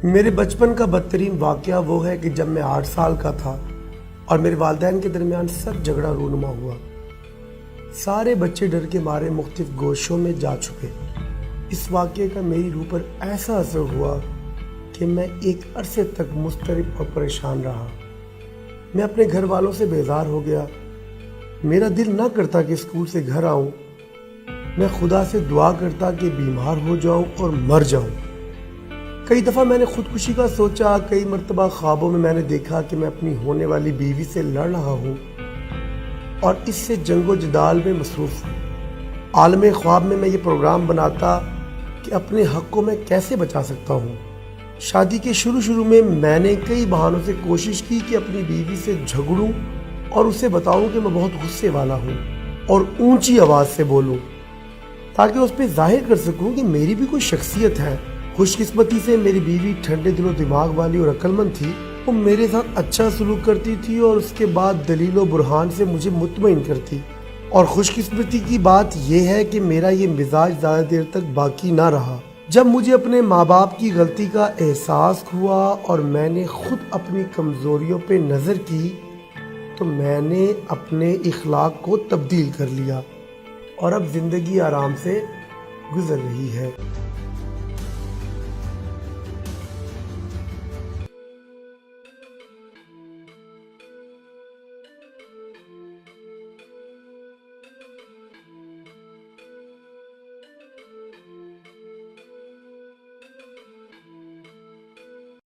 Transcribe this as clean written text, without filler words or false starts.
मेरे बचपन का बदतरीन वाक़या वो है कि जब मैं 8 साल का था और मेरे वालिदैन के दरमियान सख्त झगड़ा रूनुमा हुआ। सारे बच्चे डर के मारे मुख्तलिफ गोशों में जा छुपे। इस वाक़ये का मेरी रूह पर ऐसा असर हुआ कि मैं एक अरसे तक मुस्तरिब और परेशान रहा। मैं अपने घर वालों से बेजार हो गया। मेरा दिल ना करता कि स्कूल से घर आऊं। मैं खुदा से दुआ करता कि बीमार हो जाऊं और मर जाऊं। कई दफ़ा मैंने खुदकुशी का सोचा। कई मरतबा ख्वाबों में मैंने देखा कि मैं अपनी होने वाली बीवी से लड़ रहा हूँ और इससे जंगो जदाल में मसरूफ़ हूँ। आलम ख्वाब में मैं ये प्रोग्राम बनाता कि अपने हक़ को मैं कैसे बचा सकता हूँ। शादी के शुरू में मैंने कई बहानों से कोशिश की कि अपनी बीवी से झगड़ूं और उसे बताऊं कि मैं बहुत गुस्से वाला हूँ और ऊंची आवाज़ से बोलूं ताकि उस पर जाहिर कर सकूं कि मेरी भी कोई शख्सियत है। खुशकिस्मती से मेरी बीवी ठंडे दिलो दिमाग वाली और अक्लमंद थी। वो मेरे साथ अच्छा सलूक करती थी और उसके बाद दलील व बुरहान से मुझे मुतमईन करती। और खुशकिस्मती की बात यह है कि मेरा ये मिजाज ज़्यादा देर तक बाकी ना रहा। जब मुझे अपने माँ बाप की गलती का एहसास हुआ और मैंने खुद अपनी कमज़ोरियों पे नज़र की तो मैंने अपने इखलाक को तब्दील कर लिया और अब ज़िंदगी आराम से गुजर रही है।